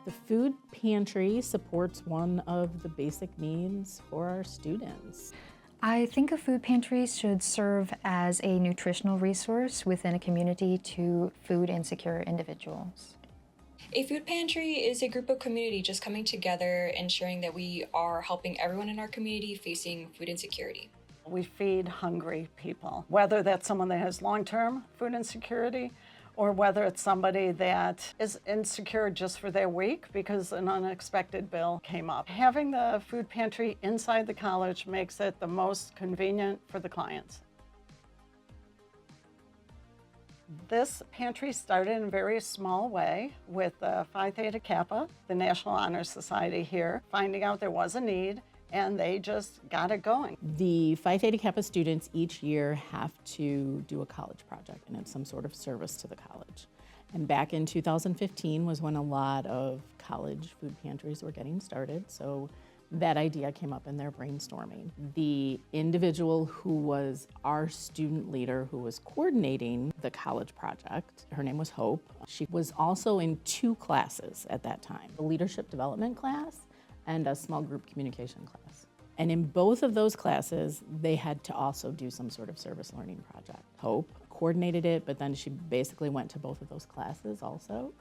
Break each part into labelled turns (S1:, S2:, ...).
S1: The food pantry supports one of the basic needs for our students.
S2: I think a food pantry should serve as a nutritional resource within a community to food insecure individuals.
S3: A food pantry is a group of community just coming together, ensuring that we are helping everyone in our community facing food insecurity.
S4: We feed hungry people, whether that's someone that has long-term food insecurity or whether it's somebody that is insecure just for their week because an unexpected bill came up. Having the food pantry inside the college makes it the most convenient for the clients. This pantry started in a very small way with Phi Theta Kappa, the National Honor Society here, finding out there was a need, and they just got it going.
S1: The Phi Theta Kappa students each year have to do a college project, and it's some sort of service to the college. And back in 2015 was when a lot of college food pantries were getting started, so that idea came up in their brainstorming. The individual who was our student leader who was coordinating the college project, her name was Hope. She was also in 2 classes at that time, a leadership development class and a small group communication class. And in both of those classes, they had to also do some sort of service learning project. Hope coordinated it, but then she basically went to both of those classes also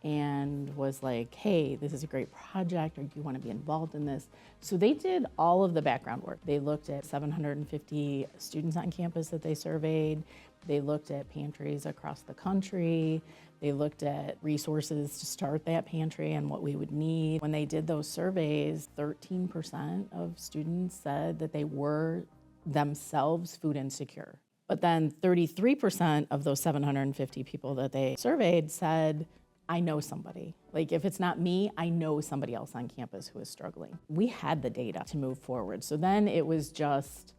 S1: and was like, hey, this is a great project, or do you want to be involved in this? So they did all of the background work. They looked at 750 students on campus that they surveyed. They looked at pantries across the country. They looked at resources to start that pantry and what we would need. When they did those surveys, 13% of students said that they were themselves food insecure. But then 33% of those 750 people that they surveyed said, I know somebody. Like, if it's not me, I know somebody else on campus who is struggling. We had the data to move forward. So then it was just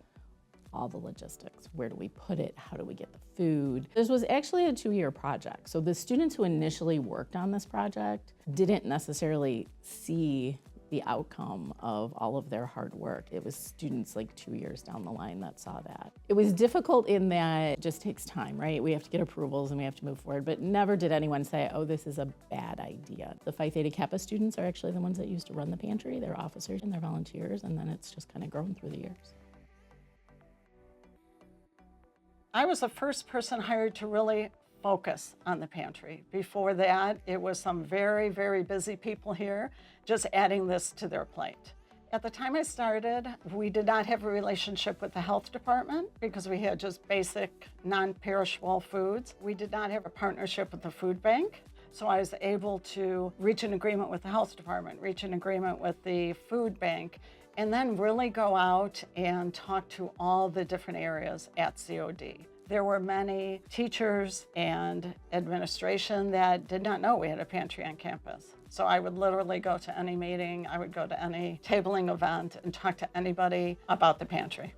S1: all the logistics. Where do we put it? How do we get the food? This was actually a 2-year project. So the students who initially worked on this project didn't necessarily see the outcome of all of their hard work. It was students like 2 years down the line that saw that. It was difficult in that it just takes time, right? We have to get approvals and we have to move forward, but never did anyone say, oh, this is a bad idea. The Phi Theta Kappa students are actually the ones that used to run the pantry. They're officers and they're volunteers, and then it's just kind of grown through the years.
S4: I was the first person hired to really focus on the pantry. Before that, it was some very, very busy people here just adding this to their plate. At the time I started, we did not have a relationship with the health department because we had just basic non-perishable foods. We did not have a partnership with the food bank. So I was able to reach an agreement with the health department, reach an agreement with the food bank, and then really go out and talk to all the different areas at COD. There were many teachers and administration that did not know we had a pantry on campus. So I would literally go to any meeting, I would go to any tabling event and talk to anybody about the pantry.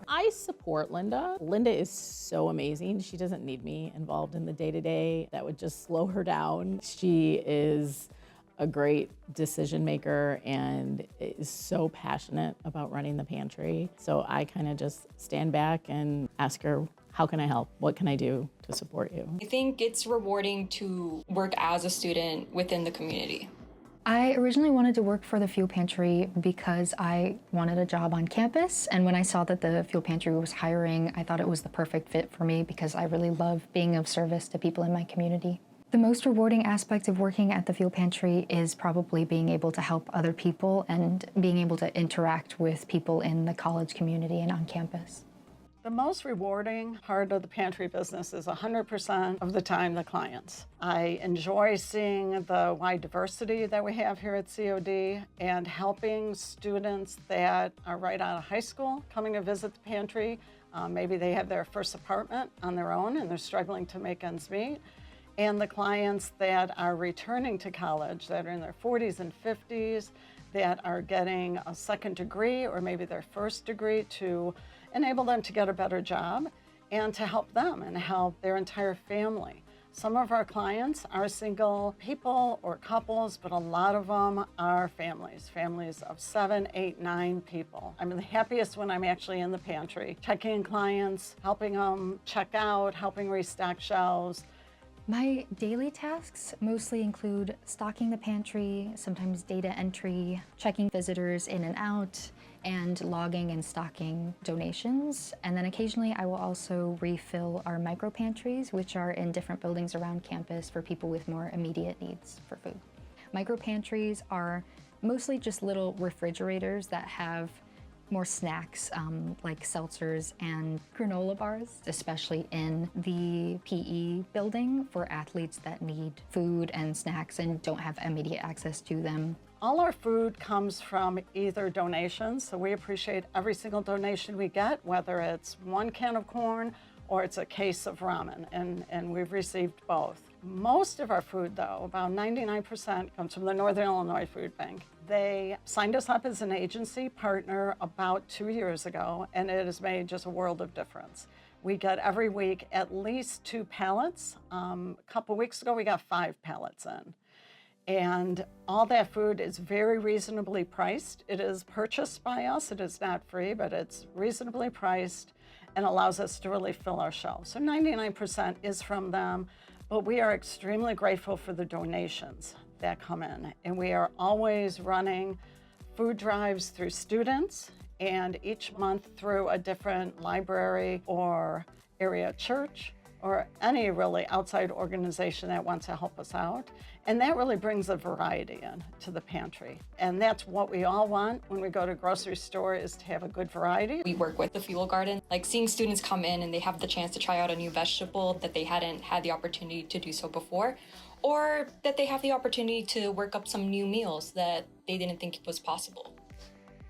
S1: I support Linda. Linda is so amazing. She doesn't need me involved in the day-to-day. That would just slow her down. She is a great decision maker and is so passionate about running the pantry. So I kind of just stand back and ask her, how can I help? What can I do to support you?
S3: I think it's rewarding to work as a student within the community.
S2: I originally wanted to work for the fuel pantry because I wanted a job on campus, and when I saw that the fuel pantry was hiring, I thought it was the perfect fit for me because I really love being of service to people in my community. The most rewarding aspect of working at the fuel pantry is probably being able to help other people and being able to interact with people in the college community and on campus.
S4: The most rewarding part of the pantry business is 100% of the time the clients. I enjoy seeing the wide diversity that we have here at COD and helping students that are right out of high school coming to visit the pantry. Maybe they have their first apartment on their own and they're struggling to make ends meet. And the clients that are returning to college, that are in their 40s and 50s, that are getting a second degree or maybe their first degree to enable them to get a better job and to help them and help their entire family. Some of our clients are single people or couples, but a lot of them are families of 7, 8, 9 people. I'm the happiest when I'm actually in the pantry, checking in clients, helping them check out, helping restock shelves,
S2: My daily tasks mostly include stocking the pantry, sometimes data entry, checking visitors in and out, and logging and stocking donations. And then occasionally I will also refill our micro pantries, which are in different buildings around campus for people with more immediate needs for food. Micro pantries are mostly just little refrigerators that have more snacks like seltzers and granola bars, especially in the PE building for athletes that need food and snacks and don't have immediate access to them.
S4: All our food comes from either donations, so we appreciate every single donation we get, whether it's 1 can of corn or it's a case of ramen, and we've received both. Most of our food, though, about 99%, comes from the Northern Illinois Food Bank. They signed us up as an agency partner about 2 years ago, and it has made just a world of difference. We get every week at least 2 pallets. A couple weeks ago, we got 5 pallets in. And all that food is very reasonably priced. It is purchased by us. It is not free, but it's reasonably priced and allows us to really fill our shelves. So 99% is from them, but we are extremely grateful for the donations that come in. And we are always running food drives through students and each month through a different library or area church or any really outside organization that wants to help us out. And that really brings a variety in to the pantry. And that's what we all want when we go to a grocery store, is to have a good variety.
S3: We work with the Fuel Garden, like seeing students come in and they have the chance to try out a new vegetable that they hadn't had the opportunity to do so before, or that they have the opportunity to work up some new meals that they didn't think was possible.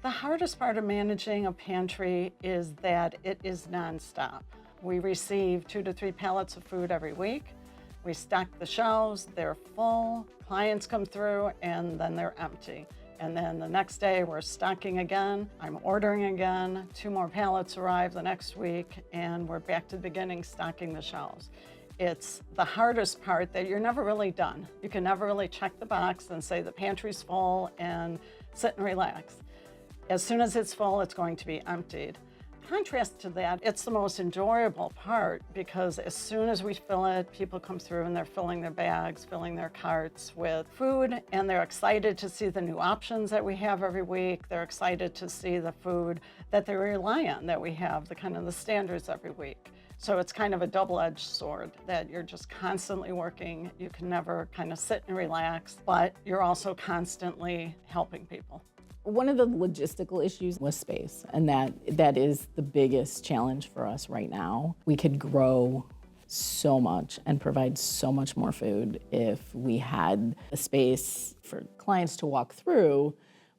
S4: The hardest part of managing a pantry is that it is nonstop. We receive 2 to 3 pallets of food every week. We stock the shelves, they're full, clients come through, and then they're empty. And then the next day we're stocking again, I'm ordering again, 2 more pallets arrive the next week, and we're back to the beginning stocking the shelves. It's the hardest part that you're never really done. You can never really check the box and say the pantry's full and sit and relax. As soon as it's full, it's going to be emptied. Contrast to that, it's the most enjoyable part, because as soon as we fill it, people come through and they're filling their bags, filling their carts with food, and they're excited to see the new options that we have every week. They're excited to see the food that they rely on, that we have, the kind of the standards every week. So it's kind of a double-edged sword that you're just constantly working. You can never kind of sit and relax, but you're also constantly helping people.
S1: One of the logistical issues was space, and that is the biggest challenge for us right now. We could grow so much and provide so much more food if we had a space for clients to walk through,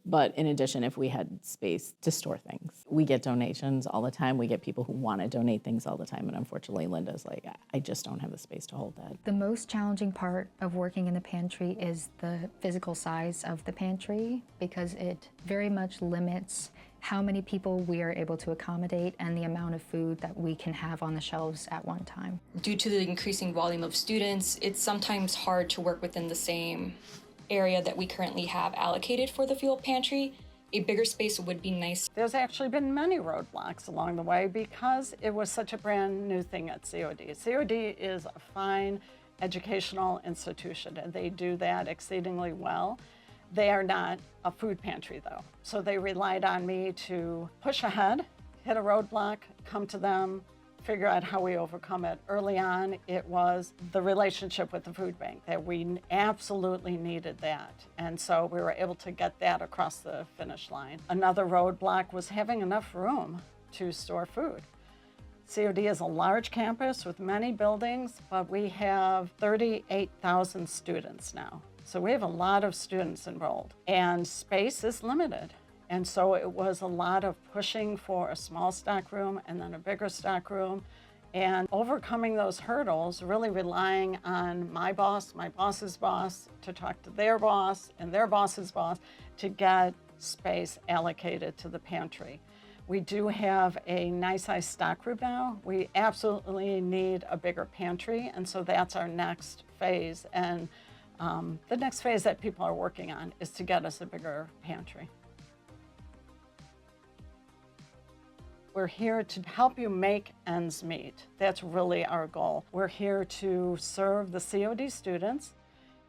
S1: but in addition, if we had space to store things. We get donations all the time. We get people who want to donate things all the time, and unfortunately, Linda's like, I just don't have the space to hold that.
S2: The most challenging part of working in the pantry is the physical size of the pantry, because it very much limits how many people we are able to accommodate and the amount of food that we can have on the shelves at one time.
S3: Due to the increasing volume of students, it's sometimes hard to work within the same area that we currently have allocated for the fuel pantry. A bigger space would be nice.
S4: There's actually been many roadblocks along the way because it was such a brand new thing at COD. COD is a fine educational institution, and they do that exceedingly well. They are not a food pantry, though. So they relied on me to push ahead, hit a roadblock, come to them, figure out how we overcome it. Early on, it was the relationship with the food bank, that we absolutely needed that. And so we were able to get that across the finish line. Another roadblock was having enough room to store food. COD is a large campus with many buildings, but we have 38,000 students now. So we have a lot of students enrolled, and space is limited. And so it was a lot of pushing for a small stock room and then a bigger stock room, and overcoming those hurdles, really relying on my boss's boss, to talk to their boss and their boss's boss to get space allocated to the pantry. We do have a nice size stock room now. We absolutely need a bigger pantry, and so that's our next phase. And the next phase that people are working on is to get us a bigger pantry. We're here to help you make ends meet. That's really our goal. We're here to serve the COD students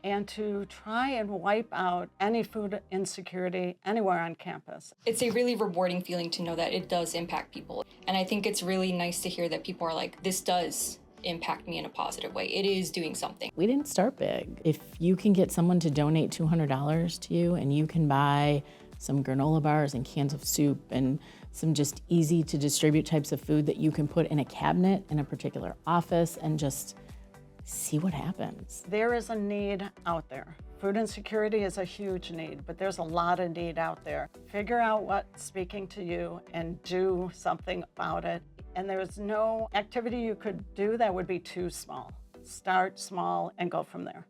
S4: and to try and wipe out any food insecurity anywhere on campus.
S3: It's a really rewarding feeling to know that it does impact people. And I think it's really nice to hear that people are like, this does impact me in a positive way. It is doing something.
S1: We didn't start big. If you can get someone to donate $200 to you and you can buy some granola bars and cans of soup and some just easy to distribute types of food that you can put in a cabinet in a particular office and just see what happens.
S4: There is a need out there. Food insecurity is a huge need, but there's a lot of need out there. Figure out what's speaking to you and do something about it. And there's no activity you could do that would be too small. Start small and go from there.